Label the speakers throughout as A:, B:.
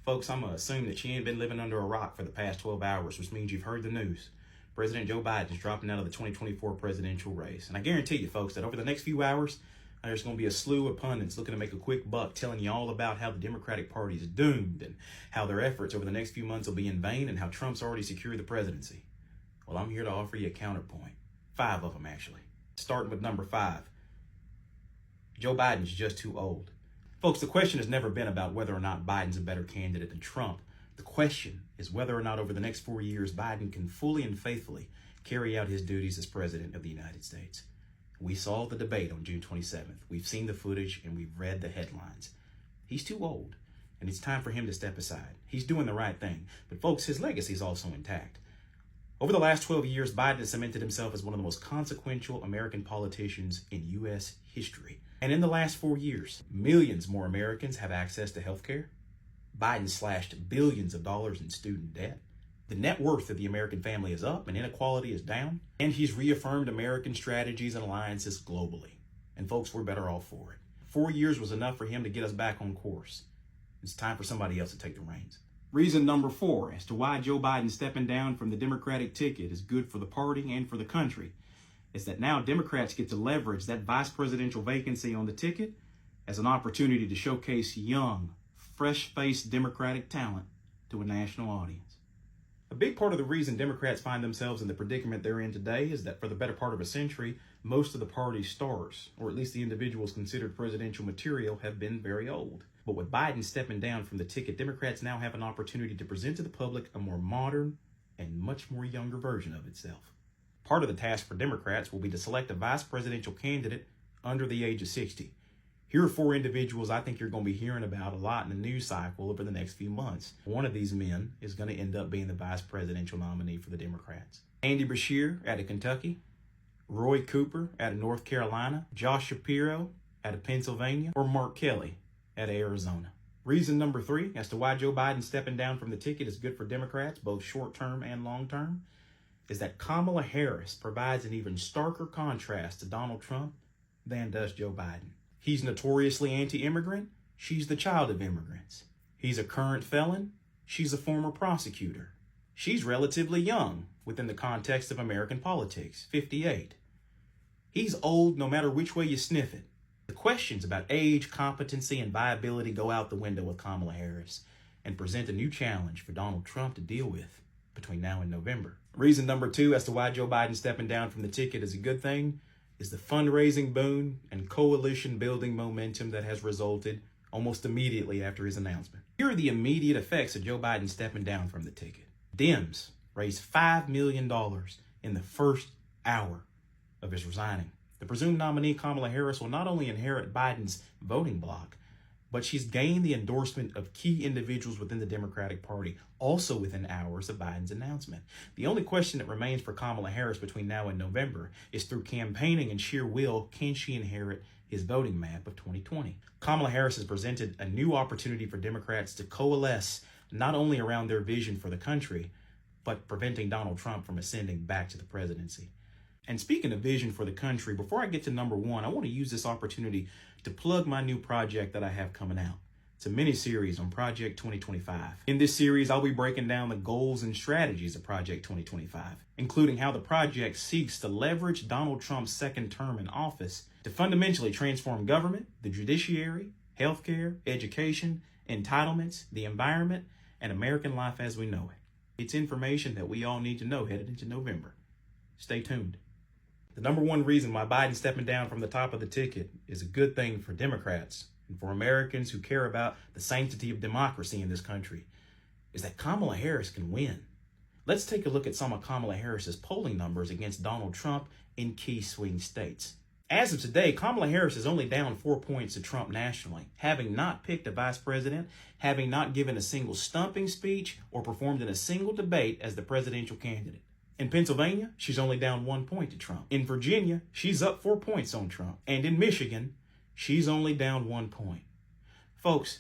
A: Folks, I'm going to assume that you ain't been living under a rock for the past 12 hours, which means you've heard the news. President Joe Biden is dropping out of the 2024 presidential race. And I guarantee you, folks, that over the next few hours, there's going to be a slew of pundits looking to make a quick buck telling you all about how the Democratic Party is doomed and how their efforts over the next few months will be in vain and how Trump's already secured the presidency. Well, I'm here to offer you a counterpoint. 5 of them, actually. Starting with number 5. Joe Biden's just too old. Folks, the question has never been about whether or not Biden's a better candidate than Trump. The question is whether or not over the next 4 years, Biden can fully and faithfully carry out his duties as president of the United States. We saw the debate on June 27th. We've seen the footage and we've read the headlines. He's too old, and it's time for him to step aside. He's doing the right thing, but folks, his legacy is also intact. Over the last 12 years, Biden has cemented himself as one of the most consequential American politicians in U.S. history. And in the last 4 years, millions more Americans have access to health care. Biden slashed billions of dollars in student debt. The net worth of the American family is up and inequality is down. And he's reaffirmed American strategies and alliances globally. And folks, we're better off for it. 4 years was enough for him to get us back on course. It's time for somebody else to take the reins. Reason number 4 as to why Joe Biden stepping down from the Democratic ticket is good for the party and for the country is that now Democrats get to leverage that vice presidential vacancy on the ticket as an opportunity to showcase young, fresh-faced Democratic talent to a national audience. A big part of the reason Democrats find themselves in the predicament they're in today is that for the better part of a century, most of the party's stars, or at least the individuals considered presidential material, have been very old. But with Biden stepping down from the ticket, Democrats now have an opportunity to present to the public a more modern and much more younger version of itself. Part of the task for Democrats will be to select a vice presidential candidate under the age of 60. Here are 4 individuals I think you're going to be hearing about a lot in the news cycle over the next few months. One of these men is going to end up being the vice presidential nominee for the Democrats. Andy Beshear out of Kentucky, Roy Cooper out of North Carolina, Josh Shapiro out of Pennsylvania, or Mark Kelly out of Arizona. Reason number 3 as to why Joe Biden stepping down from the ticket is good for Democrats, both short-term and long-term, is that Kamala Harris provides an even starker contrast to Donald Trump than does Joe Biden. He's notoriously anti-immigrant. She's the child of immigrants. He's a current felon. She's a former prosecutor. She's relatively young within the context of American politics, 58. He's old no matter which way you sniff it. The questions about age, competency, and viability go out the window with Kamala Harris and present a new challenge for Donald Trump to deal with between now and November. Reason number 2 as to why Joe Biden stepping down from the ticket is a good thing is the fundraising boon and coalition building momentum that has resulted almost immediately after his announcement. Here are the immediate effects of Joe Biden stepping down from the ticket. Dems raised $5 million in the first hour of his resigning. The presumed nominee Kamala Harris will not only inherit Biden's voting bloc, but she's gained the endorsement of key individuals within the Democratic Party, also within hours of Biden's announcement. The only question that remains for Kamala Harris between now and November is through campaigning and sheer will, can she inherit his voting map of 2020? Kamala Harris has presented a new opportunity for Democrats to coalesce not only around their vision for the country, but preventing Donald Trump from ascending back to the presidency. And speaking of vision for the country, before I get to number 1, I want to use this opportunity to plug my new project that I have coming out. It's a mini-series on Project 2025. In this series, I'll be breaking down the goals and strategies of Project 2025, including how the project seeks to leverage Donald Trump's second term in office to fundamentally transform government, the judiciary, healthcare, education, entitlements, the environment, and American life as we know it. It's information that we all need to know headed into November. Stay tuned. The number 1 reason why Biden stepping down from the top of the ticket is a good thing for Democrats and for Americans who care about the sanctity of democracy in this country is that Kamala Harris can win. Let's take a look at some of Kamala Harris's polling numbers against Donald Trump in key swing states. As of today, Kamala Harris is only down 4 points to Trump nationally, having not picked a vice president, having not given a single stumping speech, or performed in a single debate as the presidential candidate. In Pennsylvania, she's only down 1 point to Trump. In Virginia, she's up 4 points on Trump. And in Michigan, she's only down 1 point. Folks,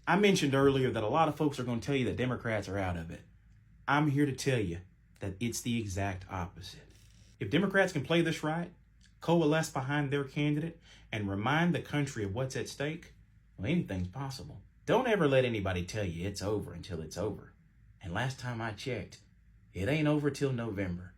A: I mentioned earlier that a lot of folks are going to tell you that Democrats are out of it. I'm here to tell you that it's the exact opposite. If Democrats can play this right, coalesce behind their candidate, and remind the country of what's at stake, well, anything's possible. Don't ever let anybody tell you it's over until it's over. And last time I checked, it ain't over till November.